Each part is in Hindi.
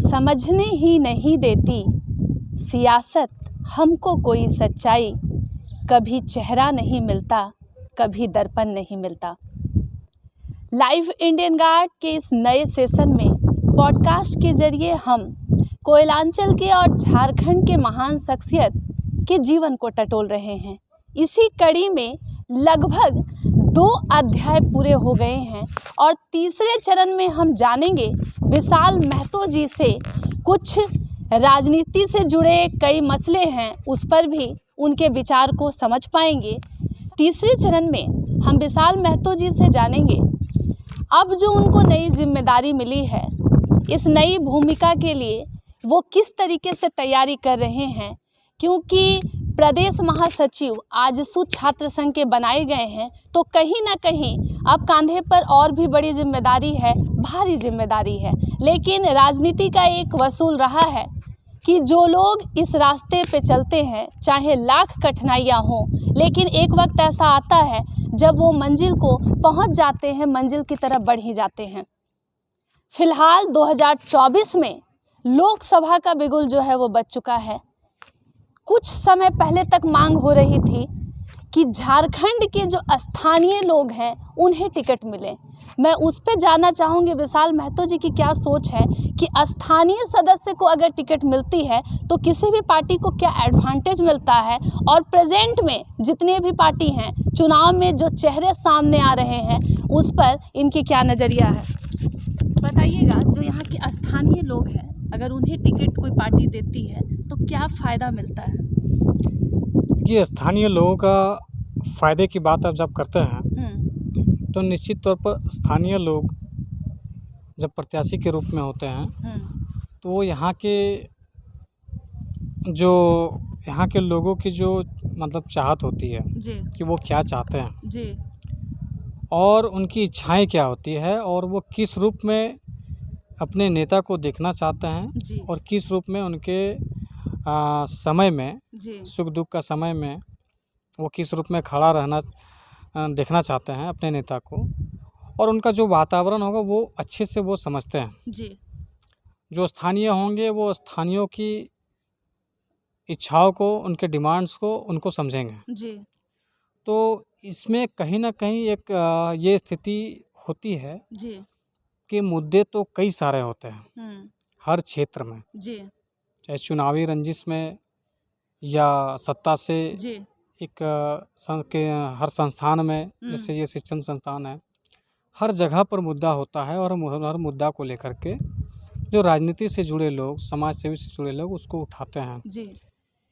समझने ही नहीं देती सियासत हमको कोई सच्चाई, कभी चेहरा नहीं मिलता, कभी दर्पण नहीं मिलता। लाइव इंडियन गार्ड के इस नए सेशन में पॉडकास्ट के जरिए हम कोयलांचल के और झारखंड के महान शख्सियत के जीवन को टटोल रहे हैं। इसी कड़ी में लगभग 2 अध्याय पूरे हो गए हैं और तीसरे चरण में हम जानेंगे विशाल महतो जी से कुछ राजनीति से जुड़े कई मसले हैं, उस पर भी उनके विचार को समझ पाएंगे। तीसरे चरण में हम विशाल महतो जी से जानेंगे अब जो उनको नई जिम्मेदारी मिली है, इस नई भूमिका के लिए वो किस तरीके से तैयारी कर रहे हैं, क्योंकि प्रदेश महासचिव आजसू छात्र संघ के बनाए गए हैं, तो कहीं ना कहीं अब कंधे पर और भी बड़ी जिम्मेदारी है, भारी जिम्मेदारी है। लेकिन राजनीति का एक वसूल रहा है कि जो लोग इस रास्ते पे चलते हैं, चाहे लाख कठिनाइयाँ हों, लेकिन एक वक्त ऐसा आता है जब वो मंजिल को पहुंच जाते हैं, मंजिल की तरफ बढ़ ही जाते हैं। फिलहाल 2024 में लोकसभा का बिगुल जो है वो बज चुका है। कुछ समय पहले तक मांग हो रही थी कि झारखंड के जो स्थानीय लोग हैं उन्हें टिकट मिले। मैं उस पर जानना चाहूँगी विशाल महतो जी की क्या सोच है कि स्थानीय सदस्य को अगर टिकट मिलती है तो किसी भी पार्टी को क्या एडवांटेज मिलता है, और प्रेजेंट में जितने भी पार्टी हैं, चुनाव में जो चेहरे सामने आ रहे हैं, उस पर इनकी क्या नज़रिया है, बताइएगा। जो यहाँ के स्थानीय लोग हैं, अगर उन्हें टिकट कोई पार्टी देती है तो क्या फ़ायदा मिलता है? ये स्थानीय लोगों का फ़ायदे की बात आप जब करते हैं तो निश्चित तौर पर स्थानीय लोग जब प्रत्याशी के रूप में होते हैं तो वो यहाँ के लोगों की जो मतलब चाहत होती है जी। कि वो क्या चाहते हैं जी। और उनकी इच्छाएं क्या होती है और वो किस रूप में अपने नेता को देखना चाहते हैं जी। और किस रूप में उनके समय में, जी। सुख दुख का समय में वो किस रूप में खड़ा रहना देखना चाहते हैं अपने नेता को, और उनका जो वातावरण होगा वो अच्छे से वो समझते हैं। जी। जो स्थानीय होंगे वो स्थानीयों की इच्छाओं को, उनके डिमांड्स को, उनको समझेंगे। जी। तो इसमें कहीं ना कहीं एक ये स्थिति होती है जी। कि मुद्दे तो कई सारे होते हैं हर क्षेत्र में, जी। चाहे चुनावी रंजिश में या सत्ता से जी। एक हर संस्थान में, जैसे ये शिक्षण संस्थान है, हर जगह पर मुद्दा होता है और हर मुद्दा को लेकर के जो राजनीति से जुड़े लोग, समाज सेवी से जुड़े लोग उसको उठाते हैं। जी।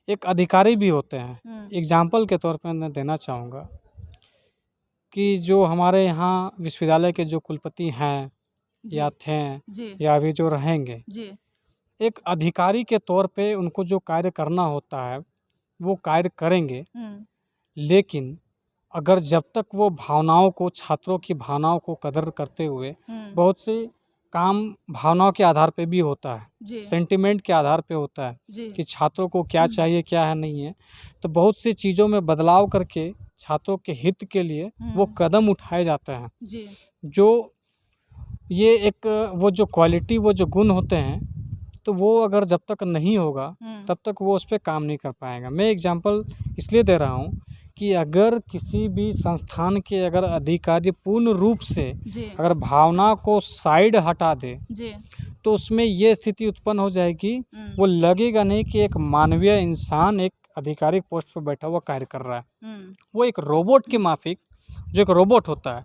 एक अधिकारी भी होते हैं। एग्जाम्पल के तौर पर मैं देना चाहूँगा कि जो हमारे यहाँ विश्वविद्यालय के जो कुलपति हैं या थे या अभी जो रहेंगे, एक अधिकारी के तौर पे उनको जो कार्य करना होता है वो कार्य करेंगे, लेकिन अगर जब तक वो भावनाओं को, छात्रों की भावनाओं को कदर करते हुए, बहुत से काम भावनाओं के आधार पे भी होता है, सेंटिमेंट के आधार पे होता है कि छात्रों को क्या चाहिए क्या है नहीं है, तो बहुत सी चीज़ों में बदलाव करके छात्रों के हित के लिए वो कदम उठाए जाते हैं। जो ये एक वो जो क्वालिटी, वो जो गुण होते हैं, तो वो अगर जब तक नहीं होगा तब तक वो उस पर काम नहीं कर पाएगा। मैं एग्जांपल इसलिए दे रहा हूँ कि अगर किसी भी संस्थान के अगर अधिकारी पूर्ण रूप से अगर भावना को साइड हटा दे तो उसमें ये स्थिति उत्पन्न हो जाएगी, वो लगेगा नहीं कि एक मानवीय इंसान एक आधिकारिक पोस्ट पर बैठा हुआ कार्य कर रहा है। वो एक रोबोट के माफिक, जो एक रोबोट होता है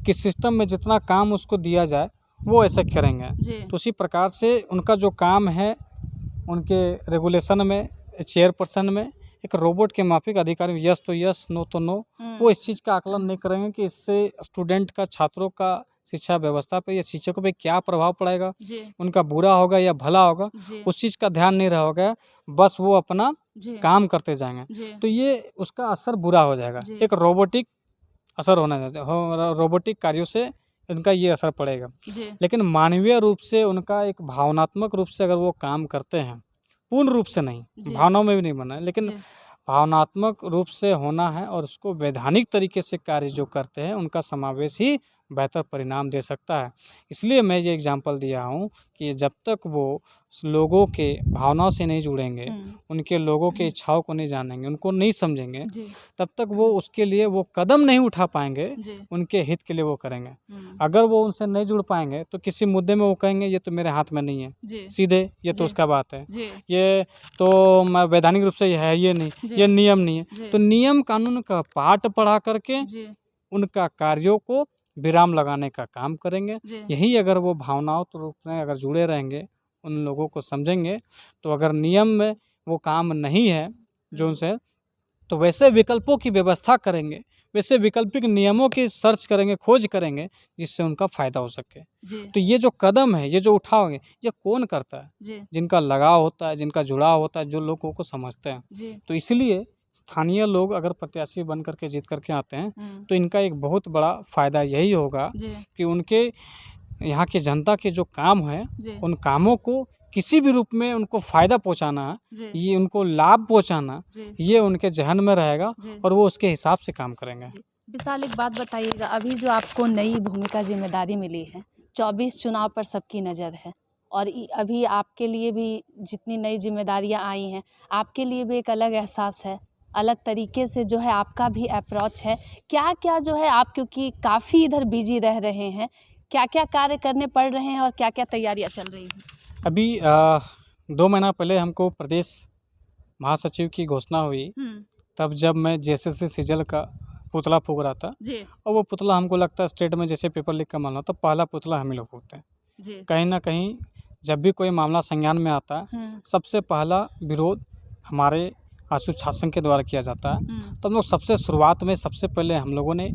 कि सिस्टम में जितना काम उसको दिया जाए वो ऐसे करेंगे। तो उसी प्रकार से उनका जो काम है, उनके रेगुलेशन में, चेयरपर्सन में एक रोबोट के माफिक अधिकारी, यस तो यस, नो तो नो, वो इस चीज़ का आकलन नहीं करेंगे कि इससे स्टूडेंट का, छात्रों का, शिक्षा व्यवस्था पे या शिक्षकों पे क्या प्रभाव पड़ेगा, उनका बुरा होगा या भला होगा, उस चीज़ का ध्यान नहीं रहेगा, बस वो अपना काम करते जाएंगे। तो ये उसका असर बुरा हो जाएगा, एक रोबोटिक असर होना चाहिए, रोबोटिक कार्यों से उनका ये असर पड़ेगा। लेकिन मानवीय रूप से उनका एक भावनात्मक रूप से अगर वो काम करते हैं, पूर्ण रूप से नहीं, भावनाओं में भी नहीं बना है, लेकिन भावनात्मक रूप से होना है और उसको वैधानिक तरीके से कार्य जो करते हैं उनका समावेश ही बेहतर परिणाम दे सकता है। इसलिए मैं ये एग्जांपल दिया हूँ कि जब तक वो लोगों के भावनाओं से नहीं जुड़ेंगे, उनके लोगों के इच्छाओं को नहीं जानेंगे, उनको नहीं समझेंगे, तब तक वो उसके लिए वो कदम नहीं उठा पाएंगे, उनके हित के लिए वो करेंगे। अगर वो उनसे नहीं जुड़ पाएंगे तो किसी मुद्दे में वो कहेंगे ये तो मेरे हाथ में नहीं है, सीधे ये तो उसका बात है, ये तो मैं वैधानिक रूप से है, ये नहीं, ये नियम नहीं है। तो नियम कानून का पाठ पढ़ा करके उनका कार्यों को विराम लगाने का काम करेंगे। यही अगर वो भावनाओं के रूप में अगर जुड़े रहेंगे, उन लोगों को समझेंगे, तो अगर नियम में वो काम नहीं है जो उनसे, तो वैसे विकल्पों की व्यवस्था करेंगे, वैसे वैकल्पिक नियमों की सर्च करेंगे, खोज करेंगे, जिससे उनका फ़ायदा हो सके। तो ये जो कदम है, ये जो उठाओगे, ये कौन करता है? जिनका लगाव होता है, जिनका जुड़ाव होता है, जो लोगों को समझते हैं। तो इसलिए स्थानीय लोग अगर प्रत्याशी बन करके जीत करके आते हैं, तो इनका एक बहुत बड़ा फ़ायदा यही होगा कि उनके यहाँ की जनता के जो काम है, उन कामों को किसी भी रूप में उनको फ़ायदा पहुँचाना, ये उनको लाभ पहुँचाना, ये उनके ज़हन में रहेगा और वो उसके हिसाब से काम करेंगे। विशाल, एक बात बताइएगा, अभी जो आपको नई भूमिका जिम्मेदारी मिली है, 24 चुनाव पर सबकी नज़र है और अभी आपके लिए भी जितनी नई जिम्मेदारियां आई हैं, आपके लिए भी एक अलग एहसास है, अलग तरीके से जो है आपका भी अप्रोच है। क्या क्या जो है आप, क्योंकि काफ़ी इधर बिजी रह रहे हैं, क्या क्या कार्य करने पड़ रहे हैं और क्या क्या तैयारियां चल रही हैं? अभी 2 महीना पहले हमको प्रदेश महासचिव की घोषणा हुई, तब जब मैं जेएसएससी सीजल का पुतला फूंक रहा था, और वो पुतला हमको लगता है स्टेट में जैसे पेपर लीक का मामला, तो पहला पुतला हम ही लोग फूंकते हैं। कहीं ना कहीं जब भी कोई मामला संज्ञान में आता है, सबसे पहला विरोध हमारे आशु छात्र के द्वारा किया जाता है। तो हम लोग सबसे शुरुआत में सबसे पहले हम लोगों ने,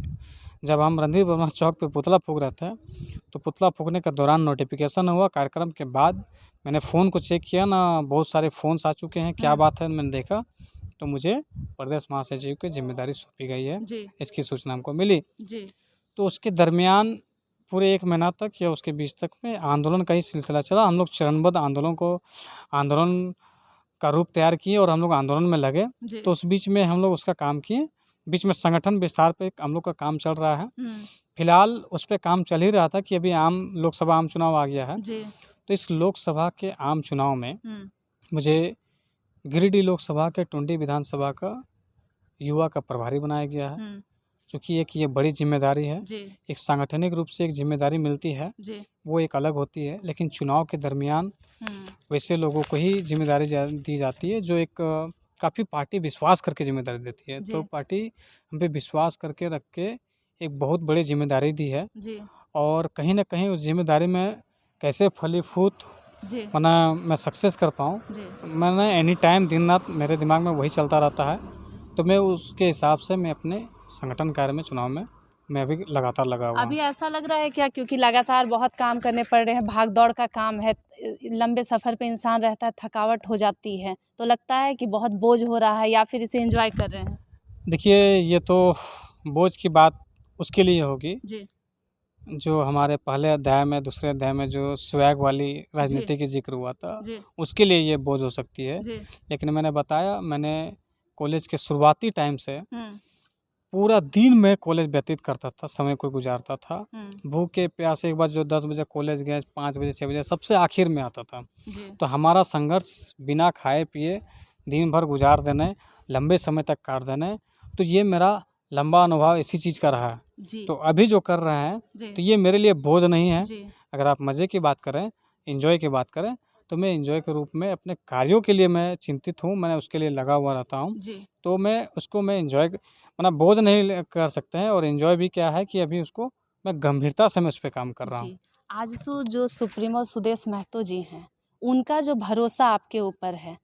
जब हम रणधीर वर्मा चौक पे पुतला फूंक रहे थे, तो पुतला फूंकने के दौरान नोटिफिकेशन हुआ। कार्यक्रम के बाद मैंने फ़ोन को चेक किया ना, बहुत सारे फ़ोन्स आ चुके हैं, क्या बात है, मैंने देखा तो मुझे प्रदेश महासचिव की जिम्मेदारी सौंपी गई है, इसकी सूचना हमको मिली। तो उसके दरमियान पूरे 1 महीना तक या उसके बीच तक में आंदोलन का ही सिलसिला चला। हम लोग चरणबद्ध आंदोलन का रूप तैयार किए और हम लोग आंदोलन में लगे। तो उस बीच में हम लोग उसका काम किए, बीच में संगठन विस्तार पे हम लोग का काम चल रहा है। फिलहाल उस पर काम चल ही रहा था कि अभी लोकसभा आम चुनाव आ गया है। तो इस लोकसभा के आम चुनाव में मुझे गिरिडीह लोकसभा के टुंडी विधानसभा का युवा का प्रभारी बनाया गया है। क्योंकि एक ये बड़ी जिम्मेदारी है, एक सांगठनिक रूप से एक जिम्मेदारी मिलती है, वो एक अलग होती है, लेकिन चुनाव के दरमियान वैसे लोगों को ही जिम्मेदारी दी जाती है जो एक काफ़ी पार्टी विश्वास करके जिम्मेदारी देती है। तो पार्टी हम पे विश्वास करके रख के एक बहुत बड़ी जिम्मेदारी दी है, और कहीं ना कहीं उस जिम्मेदारी में कैसे फलीफूत मैं सक्सेस कर पाऊँ, मैंने एनी टाइम दिन रात मेरे दिमाग में वही चलता रहता है। तो मैं उसके हिसाब से मैं अपने संगठन कार्य में, चुनाव में मैं अभी लगातार लगा हुआ हूँ। अभी ऐसा लग रहा है क्या, क्योंकि लगातार बहुत काम करने पड़ रहे हैं, भाग दौड़ का काम है, लंबे सफ़र पे इंसान रहता है, थकावट हो जाती है, तो लगता है कि बहुत बोझ हो रहा है या फिर इसे एंजॉय कर रहे हैं? देखिए, ये तो बोझ की बात उसके लिए होगी जो हमारे पहले अध्याय में, दूसरे अध्याय में जो स्वैग वाली राजनीति की जिक्र हुआ था, उसके लिए ये बोझ हो सकती है। लेकिन मैंने बताया, मैंने कॉलेज के शुरुआती टाइम से पूरा दिन में कॉलेज व्यतीत करता था, समय को गुजारता था। भूखे प्यासे एक बार जो 10 बजे कॉलेज गए, 5 बजे 6 बजे सबसे आखिर में आता था। तो हमारा संघर्ष बिना खाए पिए दिन भर गुजार देने, लंबे समय तक काट देने, तो ये मेरा लंबा अनुभव इसी चीज़ का रहा है। तो अभी जो कर रहे हैं तो ये मेरे लिए बोझ नहीं है। अगर आप मज़े की बात करें, एंजॉय की बात करें, तो मैं एंजॉय के रूप में अपने कार्यों के लिए मैं चिंतित हूँ, मैं उसके लिए लगा हुआ रहता हूँ। तो मैं उसको एंजॉय, बोझ नहीं कर सकते हैं। और एंजॉय भी क्या है कि अभी उसको मैं गंभीरता से मैं उस पर काम कर रहा हूँ। आज जो सुप्रीमो सुदेश महतो जी हैं, उनका जो भरोसा आपके ऊपर है,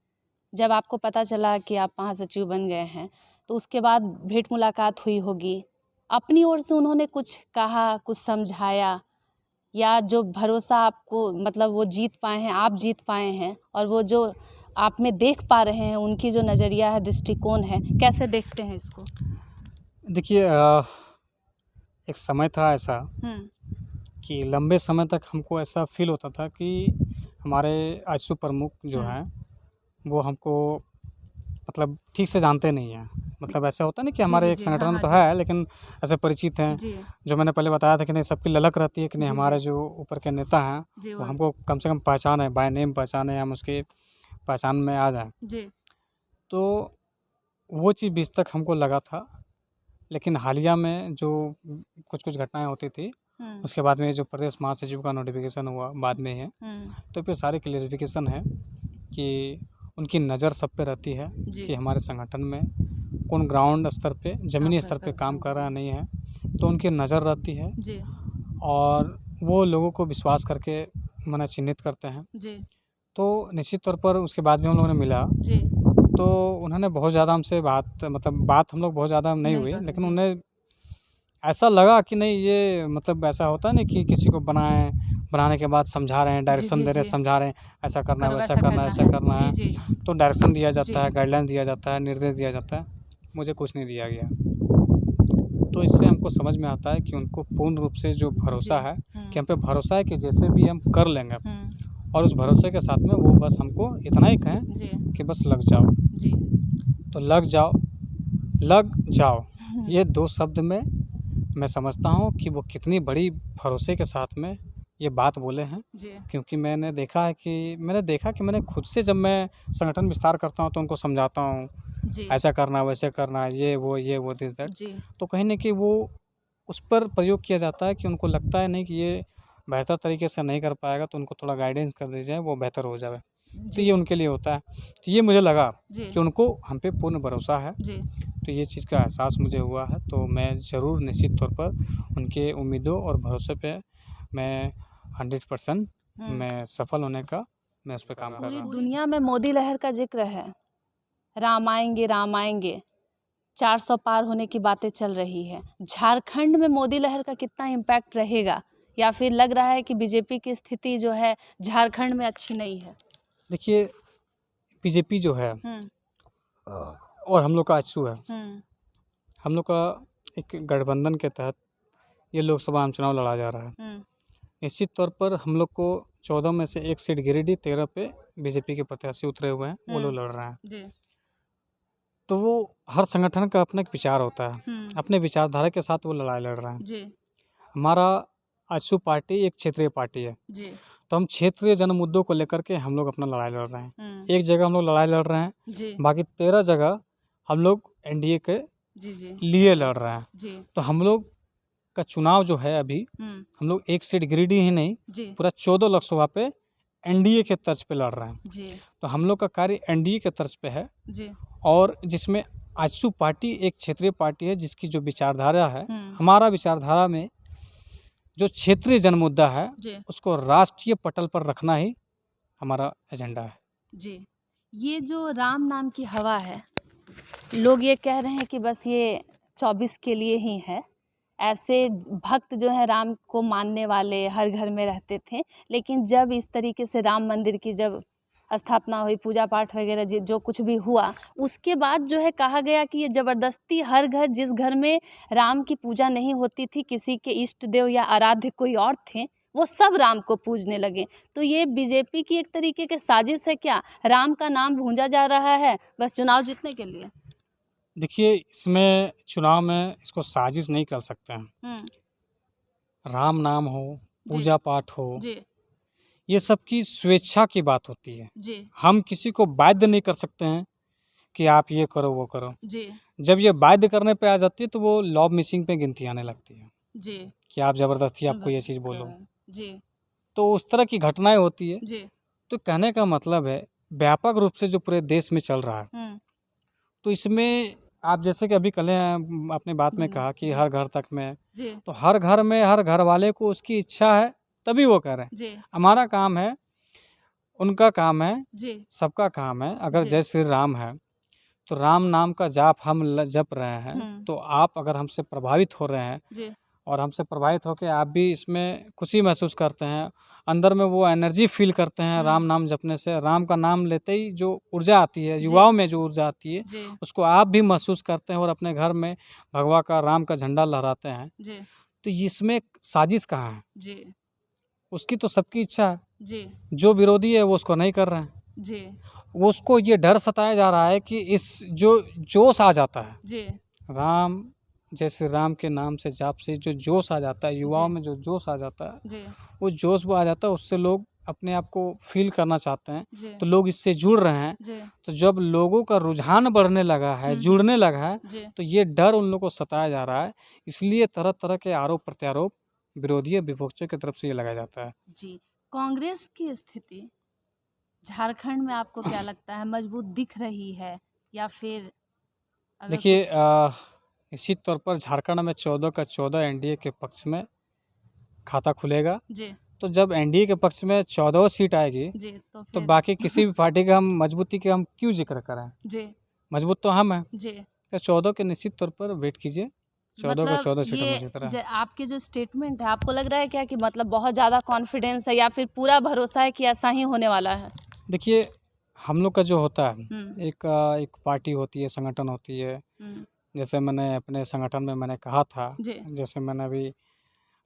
जब आपको पता चला कि आप महासचिव बन गए हैं, तो उसके बाद भेंट मुलाकात हुई होगी, अपनी ओर से उन्होंने कुछ कहा, कुछ समझाया, या जो भरोसा आपको वो जीत पाए हैं, आप जीत पाए हैं, और वो जो आप में देख पा रहे हैं, उनकी जो नज़रिया है, दृष्टिकोण है, कैसे देखते हैं इसको? देखिए, एक समय था ऐसा कि लंबे समय तक हमको ऐसा फील होता था कि हमारे आजसू प्रमुख जो हैं वो हमको ठीक से जानते नहीं हैं। मतलब ऐसा होता है ना कि हमारे एक संगठन तो है लेकिन ऐसे परिचित हैं जो मैंने पहले बताया था कि नहीं सबकी ललक रहती है कि नहीं हमारे जो ऊपर के नेता हैं वो हमको कम से कम पहचान है, बाय नेम पहचान है, हम उसकी पहचान में आ जाएं। तो वो चीज़ बीच तक हमको लगा था, लेकिन हालिया में जो कुछ कुछ घटनाएं होती थी उसके बाद में जो प्रदेश महासचिव का नोटिफिकेशन हुआ बाद में है, तो फिर सारी क्लियरिफिकेशन है कि उनकी नज़र सब पे रहती है कि हमारे संगठन में कौन ग्राउंड स्तर पे ज़मीनी स्तर पे काम कर रहा नहीं है, तो उनकी नज़र रहती है और वो लोगों को विश्वास करके माने चिन्हित करते हैं। तो निश्चित तौर पर उसके बाद में हम लोगों ने मिला तो उन्होंने बहुत ज़्यादा हमसे बात हम लोग बहुत ज़्यादा नहीं हुई, लेकिन उन्हें ऐसा लगा कि नहीं ये मतलब ऐसा होता है ना कि किसी को बनाने के बाद समझा रहे हैं, डायरेक्शन दे रहे हैं, समझा रहे हैं ऐसा करना है, वैसा करना है, ऐसा करना है, तो डायरेक्शन दिया जाता है, गाइडलाइन दिया जाता है, निर्देश दिया जाता है। मुझे कुछ नहीं दिया गया। तो इससे हमको समझ में आता है कि उनको पूर्ण रूप से जो भरोसा है कि हम पे भरोसा है कि जैसे भी हम कर लेंगे, और उस भरोसे के साथ में वो बस हमको इतना ही कहें कि बस लग जाओ। तो लग जाओ, लग जाओ, ये 2 शब्द में मैं समझता हूँ कि वो कितनी बड़ी भरोसे के साथ में ये बात बोले हैं। क्योंकि मैंने देखा कि मैंने खुद से जब मैं संगठन विस्तार करता हूँ तो उनको समझाता हूँ ऐसा करना, वैसे करना, ये वो दिस दैट, तो कहीं ना कहीं वो उस पर प्रयोग किया जाता है कि उनको लगता है नहीं कि ये बेहतर तरीके से नहीं कर पाएगा, तो उनको थोड़ा गाइडेंस कर दी जाए, वो बेहतर हो जाए। तो ये उनके लिए होता है। तो ये मुझे लगा कि उनको हम पे पूर्ण भरोसा है, तो ये चीज़ का एहसास मुझे हुआ है। तो मैं ज़रूर निश्चित तौर पर उनके उम्मीदों और भरोसे पे मैं 100% मैं सफल होने का मैं उस पर काम कर रहा हूँ। दुनिया में मोदी लहर का जिक्र है, राम आएंगे 400 पार होने की बातें चल रही है। झारखंड में मोदी लहर का कितना इम्पैक्ट रहेगा, या फिर लग रहा है कि बीजेपी की स्थिति जो है झारखंड में अच्छी नहीं है? देखिए, बीजेपी जो है और हम लोग का आजसू है, हम लोग का एक गठबंधन के तहत ये लोकसभा आम चुनाव लड़ा जा रहा है। निश्चित तौर पर हम लोग को 14 में से 1 सीट गिरिडीह, 13 पे बीजेपी के प्रत्याशी उतरे हुए हैं, वो लोग लड़ रहे हैं। तो वो हर संगठन का अपना एक विचार होता है, अपने विचारधारा के साथ वो लड़ाई लड़ रहे हैं। हमारा आजसू पार्टी एक क्षेत्रीय पार्टी है, तो हम क्षेत्रीय जन मुद्दों को लेकर के हम लोग अपना लड़ाई लड़ रहे हैं। एक जगह हम लोग लड़ाई लड़ रहे हैं, बाकी 13 जगह हम लोग एनडीए के लिए लड़ रहे हैं। तो हम लोग का चुनाव जो है अभी हम लोग 1 सीट गिरिडीह ही नहीं, पूरा 14 लोकसभा पे एनडीए के तर्ज पे लड़ रहे हैं। तो हम लोग का कार्य एनडीए के तर्ज पे है, और जिसमें आजसू पार्टी एक क्षेत्रीय पार्टी है जिसकी जो विचारधारा है, हमारा विचारधारा में जो क्षेत्रीय जन मुद्दा है उसको राष्ट्रीय पटल पर रखना ही हमारा एजेंडा है। जी, ये जो राम नाम की हवा है, लोग ये कह रहे हैं कि बस ये 24 के लिए ही है। ऐसे भक्त जो है राम को मानने वाले हर घर में रहते थे, लेकिन जब इस तरीके से राम मंदिर की जब स्थापना हुई, पूजा पाठ वगैरह जो कुछ भी हुआ, उसके बाद जो है कहा गया कि ये ज़बरदस्ती हर घर, जिस घर में राम की पूजा नहीं होती थी, किसी के इष्ट देव या आराध्य कोई और थे, वो सब राम को पूजने लगे। तो ये बीजेपी की एक तरीके की साजिश है क्या? राम का नाम भूंजा जा रहा है बस चुनाव जीतने के लिए? देखिए, इसमें चुनाव में इसको साजिश नहीं कर सकते हैं। राम नाम हो, पूजा पाठ हो, ये सब की स्वेच्छा की बात होती है। हम किसी को बाध्य नहीं कर सकते हैं कि आप ये करो वो करो। जब ये बाध्य करने पे आ जाती है तो वो लॉ मिसिंग पे गिनती आने लगती है कि आप जबरदस्ती आपको ये चीज़ बोलो। तो उस तरह की घटनाएं होती है। तो कहने का मतलब है व्यापक रूप से जो पूरे देश में चल रहा है, तो इसमें आप जैसे कि अभी कल अपने बात में कहा कि हर घर तक में, तो हर घर में हर घर वाले को उसकी इच्छा है तभी वो कह रहे हैं। हमारा काम है, उनका काम है, सबका काम है। अगर जय श्री राम है तो राम नाम का जाप हम जप रहे हैं, तो आप अगर हमसे प्रभावित हो रहे हैं और हमसे प्रभावित होकर आप भी इसमें खुशी महसूस करते हैं, अंदर में वो एनर्जी फील करते हैं राम नाम जपने से, राम का नाम लेते ही जो ऊर्जा आती है, युवाओं में जो ऊर्जा आती है, उसको आप भी महसूस करते हैं और अपने घर में भगवा का राम का झंडा लहराते हैं। तो इसमें साजिश कहाँ है? उसकी तो सबकी इच्छा है। जो विरोधी है वो उसको नहीं कर रहे हैं। वो उसको ये डर सताया जा रहा है कि इस जो जोश आ जाता है जी राम, जैसे राम के नाम से जाप से जो जोश आ जाता है युवाओं जी में, जो जोश आ जाता है जी वो जोश वो आ जाता है, उससे लोग अपने आप को फील करना चाहते हैं, जी तो लोग इससे जुड़ रहे हैं। जी तो जब लोगों का रुझान बढ़ने लगा है, जुड़ने लगा है, जी तो ये डर उन लोगों को सताया जा रहा है। इसलिए तरह तरह के आरोप प्रत्यारोप विरोधी विपक्षों की तरफ से ये लगाया जाता है। जी। कांग्रेस की स्थिति झारखंड में आपको क्या लगता है, मजबूत दिख रही है या फिर अगर देखिए कुछ? निश्चित तौर पर झारखंड में 14 का 14 एनडीए के पक्ष में खाता खुलेगा। जी तो जब एनडीए के पक्ष में 14 सीट आएगी, जी तो तो फिर बाकी किसी भी पार्टी का हम मजबूती के हम क्यों जिक्र करें? जी मजबूत तो हम हैं। जी तो 14 के निश्चित तौर पर वेट कीजिए, 14 का मतलब 14 सीटों में ये जीत रहा है। आपके जो स्टेटमेंट है, आपको लग रहा है क्या कि मतलब बहुत ज़्यादा कॉन्फिडेंस है या फिर पूरा भरोसा है कि ऐसा ही होने वाला है? देखिए, हम लोग का जो होता है, हम्म एक पार्टी होती है, संगठन होती है। हम्म जैसे मैंने अपने संगठन में मैंने कहा था, जी जैसे मैंने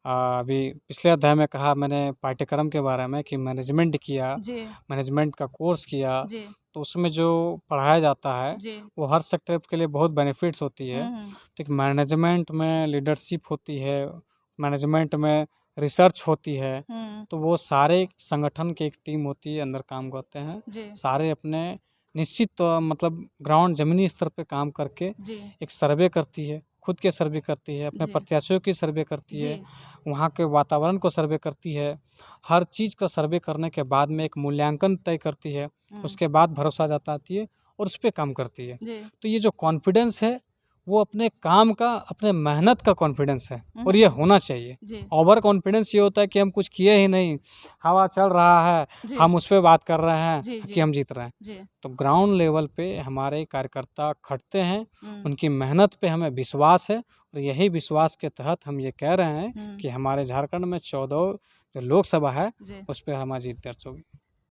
अभी पिछले अध्याय में कहा मैंने पाठ्यक्रम के बारे में कि मैनेजमेंट किया, जी मैनेजमेंट का कोर्स किया, जी तो उसमें जो पढ़ाया जाता है जी वो हर सेक्टर के लिए बहुत बेनिफिट्स होती है। हम्म तो एक मैनेजमेंट में लीडरशिप होती है, मैनेजमेंट में रिसर्च होती है, हम्म तो वो सारे संगठन की एक टीम होती है, अंदर काम करते हैं। जी सारे अपने निश्चित तो मतलब ग्राउंड ज़मीनी स्तर पे काम करके जी एक सर्वे करती है, खुद के सर्वे करती है, अपने जी प्रत्याशियों की सर्वे करती जी है, वहाँ के वातावरण को सर्वे करती है। हर चीज़ का सर्वे करने के बाद में एक मूल्यांकन तय करती है, उसके बाद भरोसा जताती है और उस पे काम करती है। जी तो ये जो कॉन्फिडेंस है, वो अपने काम का, अपने मेहनत का कॉन्फिडेंस है और ये होना चाहिए। जी ओवर कॉन्फिडेंस ये होता है कि हम कुछ किए ही नहीं, हवा चल रहा है, जी हम उस पे बात कर रहे हैं जी कि जी हम जीत रहे हैं। जी तो ग्राउंड लेवल पे हमारे कार्यकर्ता खटते हैं, हम्म उनकी मेहनत पे हमें विश्वास है और यही विश्वास के तहत हम ये कह रहे हैं हम्म कि हमारे झारखंड में 14 जो लोकसभा है, जी उस पे हमारी जीत दर्ज होगी।